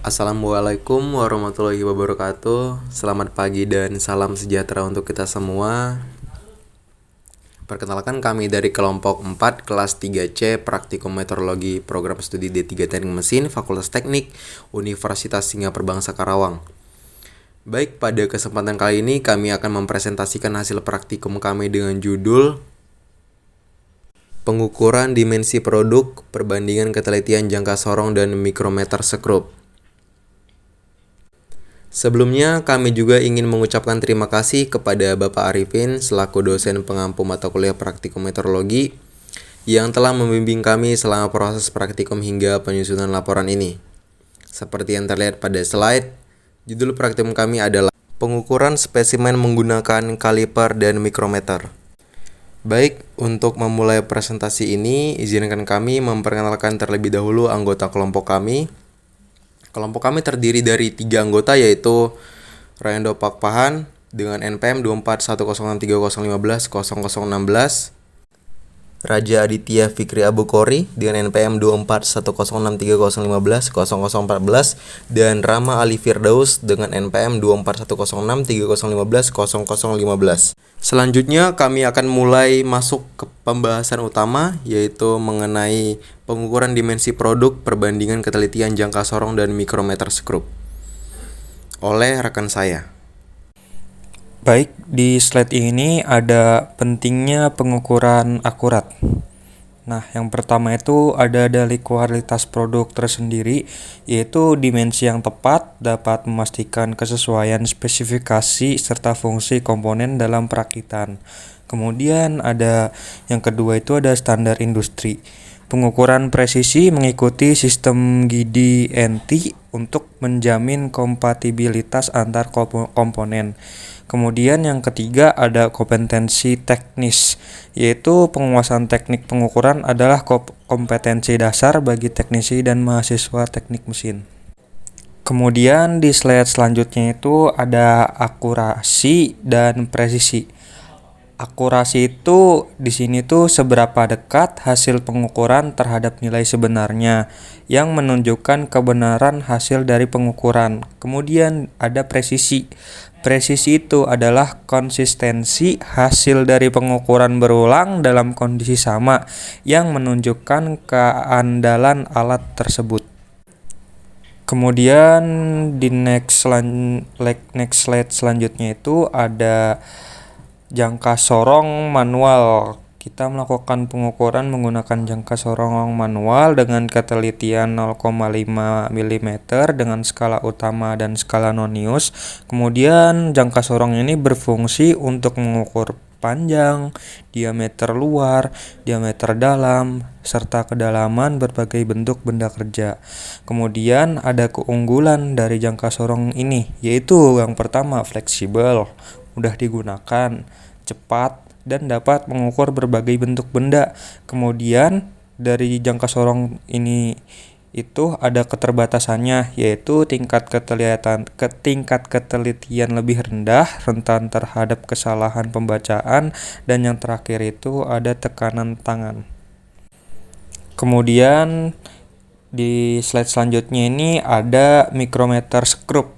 Assalamualaikum warahmatullahi wabarakatuh. Selamat pagi dan salam sejahtera untuk kita semua. Perkenalkan, kami dari kelompok 4 kelas 3C Praktikum Meteorologi Program Studi D3 Teknik Mesin Fakultas Teknik Universitas Singapura Bangsa Karawang. Baik, pada kesempatan kali ini kami akan mempresentasikan hasil praktikum kami dengan judul Pengukuran dimensi produk, perbandingan ketelitian jangka sorong dan mikrometer sekrup. Sebelumnya, kami juga ingin mengucapkan terima kasih kepada Bapak Arifin selaku dosen pengampu mata kuliah praktikum meteorologi yang telah membimbing kami selama proses praktikum hingga penyusunan laporan ini. Seperti yang terlihat pada slide, judul praktikum kami adalah Pengukuran spesimen menggunakan kaliper dan mikrometer. Baik, untuk memulai presentasi ini, izinkan kami memperkenalkan terlebih dahulu anggota kelompok kami. Kelompok kami terdiri dari 3 anggota, yaitu Rayando Pakpahan dengan NPM 2410630150016, Raja Aditya Fikri Abukori dengan NPM 2410630150014, dan Rama Ali Firdaus dengan NPM 2410630150015. Selanjutnya kami akan mulai masuk ke pembahasan utama, yaitu mengenai pengukuran dimensi produk, perbandingan ketelitian jangka sorong dan mikrometer sekrup oleh rekan saya. Baik, di slide ini ada pentingnya pengukuran akurat. Nah, yang pertama itu ada dari kualitas produk tersendiri, yaitu dimensi yang tepat dapat memastikan kesesuaian spesifikasi serta fungsi komponen dalam perakitan. Kemudian ada yang kedua itu ada standar industri. Pengukuran presisi mengikuti sistem GD&T untuk menjamin kompatibilitas antar komponen. Kemudian yang ketiga ada kompetensi teknis, yaitu penguasaan teknik pengukuran adalah kompetensi dasar bagi teknisi dan mahasiswa teknik mesin. Kemudian di slide selanjutnya itu ada akurasi dan presisi. Akurasi itu di sini tuh seberapa dekat hasil pengukuran terhadap nilai sebenarnya yang menunjukkan kebenaran hasil dari pengukuran. Kemudian ada presisi. Presisi itu adalah konsistensi hasil dari pengukuran berulang dalam kondisi sama yang menunjukkan keandalan alat tersebut. Kemudian di next slide selanjutnya itu ada jangka sorong manual. Kita melakukan pengukuran menggunakan jangka sorong manual dengan ketelitian 0,5 mm dengan skala utama dan skala nonius. Kemudian jangka sorong ini berfungsi untuk mengukur panjang, diameter luar, diameter dalam, serta kedalaman berbagai bentuk benda kerja. Kemudian ada keunggulan dari jangka sorong ini, yaitu yang pertama fleksibel, mudah digunakan, cepat, dan dapat mengukur berbagai bentuk benda. Kemudian dari jangka sorong ini itu ada keterbatasannya, yaitu tingkat ketelitian lebih rendah, rentan terhadap kesalahan pembacaan, dan yang terakhir itu ada tekanan tangan. Kemudian di slide selanjutnya ini ada mikrometer sekrup.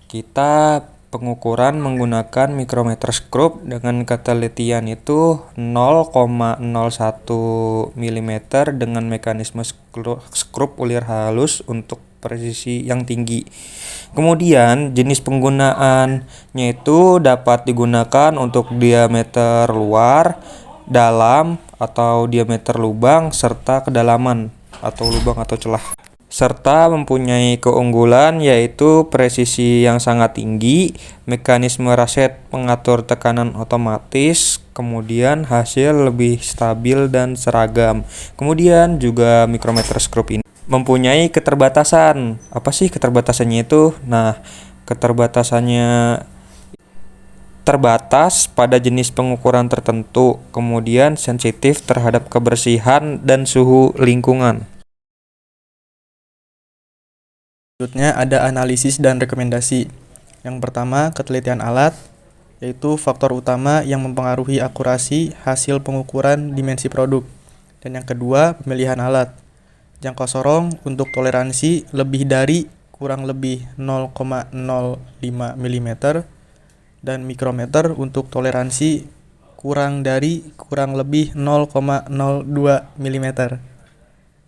Kita pengukuran menggunakan mikrometer sekrup dengan ketelitian itu 0,01 mm dengan mekanisme skrup ulir halus untuk presisi yang tinggi. Kemudian jenis penggunaannya itu dapat digunakan untuk diameter luar, dalam, atau diameter lubang serta kedalaman atau lubang atau celah. Serta mempunyai keunggulan yaitu presisi yang sangat tinggi, mekanisme raset pengatur tekanan otomatis, kemudian hasil lebih stabil dan seragam. Kemudian juga mikrometer sekrup ini mempunyai keterbatasan. Apa sih keterbatasannya itu? Nah, keterbatasannya terbatas pada jenis pengukuran tertentu, kemudian sensitif terhadap kebersihan dan suhu lingkungan. Selanjutnya ada analisis dan rekomendasi. Yang pertama, ketelitian alat, yaitu faktor utama yang mempengaruhi akurasi hasil pengukuran dimensi produk. Dan yang kedua, pemilihan alat. Jangka sorong untuk toleransi lebih dari kurang lebih 0,05 mm dan mikrometer untuk toleransi kurang lebih 0,02 mm.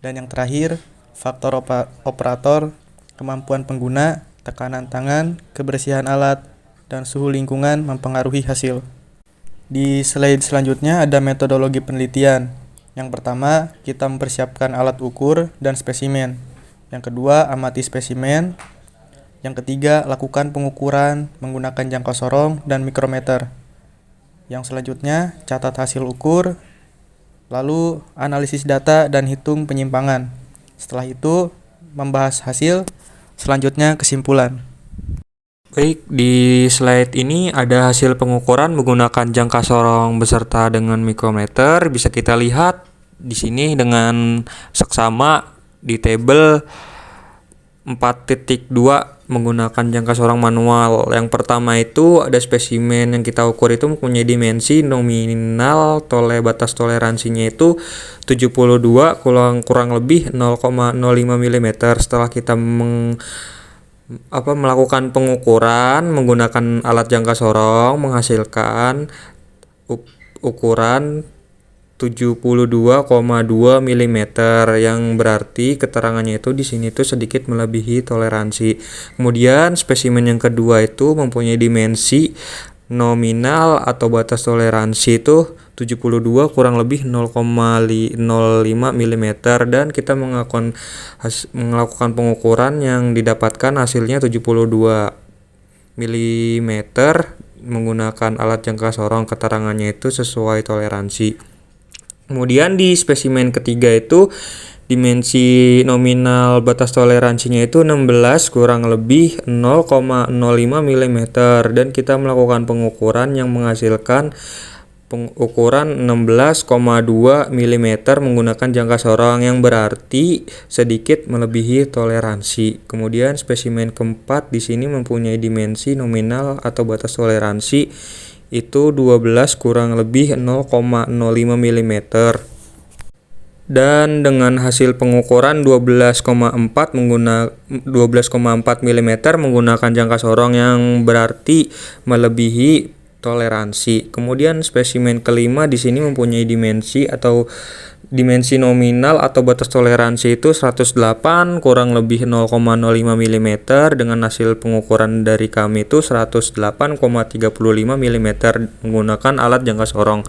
Dan yang terakhir, faktor operator, kemampuan pengguna, tekanan tangan, kebersihan alat, dan suhu lingkungan mempengaruhi hasil. Di slide selanjutnya ada metodologi penelitian. Yang pertama, kita mempersiapkan alat ukur dan spesimen. Yang kedua, amati spesimen. Yang ketiga, lakukan pengukuran menggunakan jangka sorong dan mikrometer. Yang selanjutnya, catat hasil ukur. Lalu, analisis data dan hitung penyimpangan. Setelah itu, membahas hasil. Selanjutnya, kesimpulan. Baik, di slide ini ada hasil pengukuran menggunakan jangka sorong beserta dengan mikrometer. Bisa kita lihat di sini dengan seksama di tabel 4.2 menggunakan jangka sorong manual. Yang pertama itu ada spesimen yang kita ukur itu mempunyai dimensi nominal batas toleransinya itu 72 kurang lebih 0,05 mm. Setelah kita melakukan pengukuran menggunakan alat jangka sorong menghasilkan ukuran 72,2 mm yang berarti keterangannya itu di sini tuh sedikit melebihi toleransi. Kemudian spesimen yang kedua itu mempunyai dimensi nominal atau batas toleransi itu 72 kurang lebih 0,05 mm dan kita melakukan pengukuran yang didapatkan hasilnya 72 mm menggunakan alat jangka sorong, keterangannya itu sesuai toleransi. Kemudian di spesimen ketiga itu dimensi nominal batas toleransinya itu 16 kurang lebih 0,05 mm dan kita melakukan pengukuran yang menghasilkan ukuran 16,2 mm menggunakan jangka sorong yang berarti sedikit melebihi toleransi. Kemudian spesimen keempat di sini mempunyai dimensi nominal atau batas toleransi itu 12 kurang lebih 0,05 mm. Dan dengan hasil pengukuran 12,4 mm menggunakan jangka sorong yang berarti melebihi toleransi. Kemudian spesimen kelima di sini mempunyai dimensi nominal atau batas toleransi itu 108 kurang lebih 0,05 mm dengan hasil pengukuran dari kami itu 108,35 mm menggunakan alat jangka sorong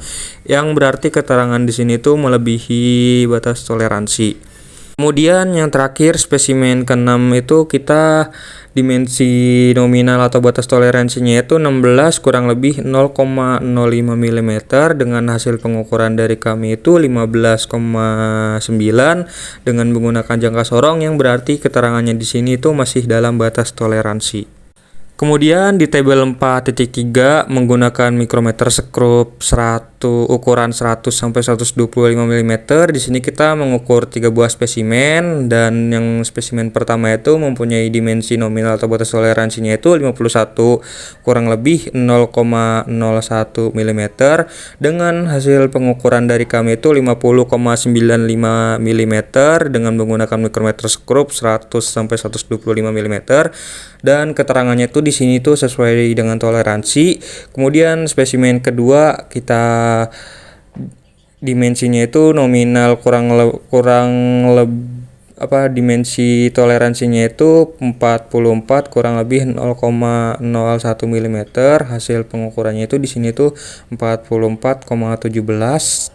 yang berarti keterangan di sini tuh melebihi batas toleransi. Kemudian yang terakhir spesimen ke-6 itu kita dimensi nominal atau batas toleransinya itu 16 kurang lebih 0,05 mm dengan hasil pengukuran dari kami itu 15,9 dengan menggunakan jangka sorong yang berarti keterangannya di sini itu masih dalam batas toleransi. Kemudian di tabel 4.3 menggunakan mikrometer skrup ukuran 100 sampai 125 mm. Di sini kita mengukur 3 buah spesimen dan yang spesimen pertama itu mempunyai dimensi nominal atau batas toleransinya itu 51 kurang lebih 0,01 mm dengan hasil pengukuran dari kami itu 50,95 mm dengan menggunakan mikrometer skrup 100 sampai 125 mm dan keterangannya itu di sini tuh sesuai dengan toleransi. Kemudian spesimen kedua kita dimensinya itu nominal dimensi toleransinya itu 44 kurang lebih 0,01 mm. Hasil pengukurannya itu di sini tuh 44,17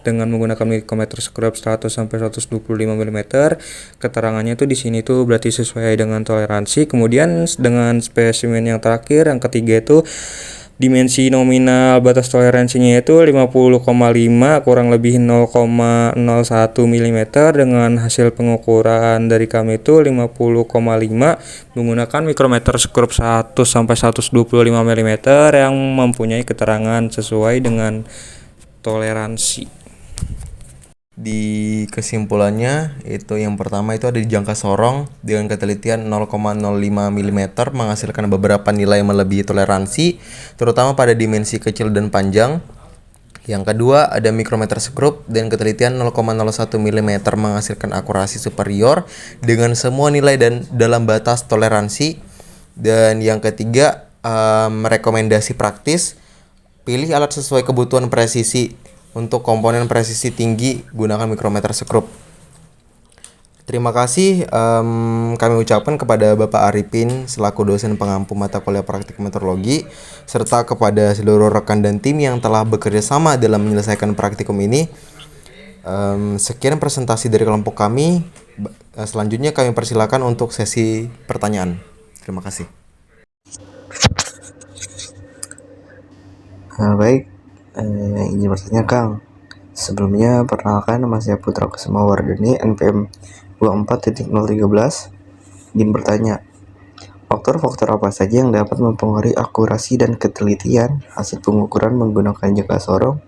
dengan menggunakan mikrometer skrup 100 sampai 125 mm. Keterangannya itu di sini tuh berarti sesuai dengan toleransi. Kemudian dengan spesimen yang terakhir yang ketiga itu dimensi nominal batas toleransinya itu 50,5 kurang lebih 0,01 mm dengan hasil pengukuran dari kami itu 50,5 menggunakan mikrometer skrup 100 sampai 125 mm yang mempunyai keterangan sesuai dengan toleransi. Di kesimpulannya itu yang pertama itu ada di jangka sorong dengan ketelitian 0,05 mm menghasilkan beberapa nilai melebihi toleransi terutama pada dimensi kecil dan panjang. Yang kedua ada mikrometer sekrup dan ketelitian 0,01 mm menghasilkan akurasi superior dengan semua nilai dan dalam batas toleransi. Dan yang ketiga rekomendasi praktis, pilih alat sesuai kebutuhan presisi. Untuk komponen presisi tinggi gunakan mikrometer sekrup. Terima kasih kami ucapkan kepada Bapak Arifin selaku dosen pengampu mata kuliah praktik meteorologi, serta kepada seluruh rekan dan tim yang telah bekerja sama dalam menyelesaikan praktikum ini. Sekian presentasi dari kelompok kami. Selanjutnya kami persilakan untuk sesi pertanyaan. Terima kasih. Baik, izin bertanya Kang. Sebelumnya perkenalkan nama saya Putra Kusuma Wardani, NPM 24.013. Izin bertanya, faktor-faktor apa saja yang dapat mempengaruhi akurasi dan ketelitian hasil pengukuran menggunakan jangka sorong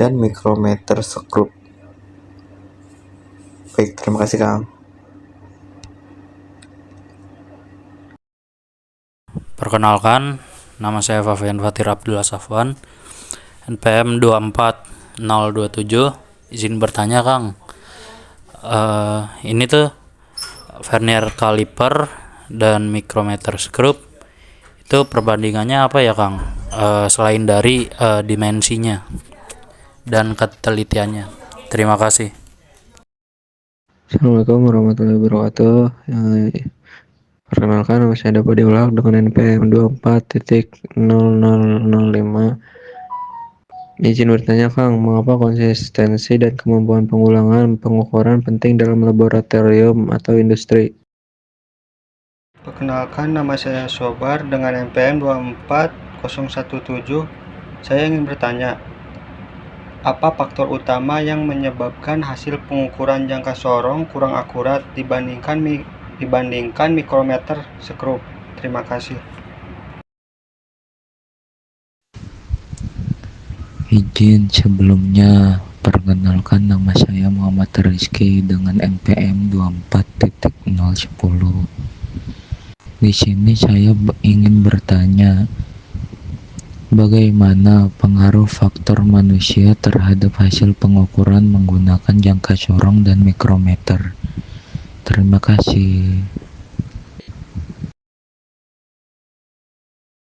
dan mikrometer sekrup? Baik, terima kasih Kang. Perkenalkan, nama saya Fafian Fatir Abdullah Safwan, NPM 24027. Izin bertanya Kang, ini tuh vernier caliper dan mikrometer skrup itu perbandingannya apa ya Kang, selain dari dimensinya dan ketelitiannya? Terima kasih. Assalamualaikum warahmatullahi wabarakatuh. Perkenalkan, nama saya Dapat Diulak dengan NPM 24.0005. Izin bertanya Kang, mengapa konsistensi dan kemampuan pengulangan pengukuran penting dalam laboratorium atau industri? Perkenalkan, nama saya Sobar dengan NPM 24017. Saya ingin bertanya, apa faktor utama yang menyebabkan hasil pengukuran jangka sorong kurang akurat dibandingkan mikrometer sekrup? Terima kasih. Izin sebelumnya, perkenalkan nama saya Muhammad Rizky dengan NPM 24.010. Di sini saya ingin bertanya, bagaimana pengaruh faktor manusia terhadap hasil pengukuran menggunakan jangka sorong dan mikrometer? Terima kasih.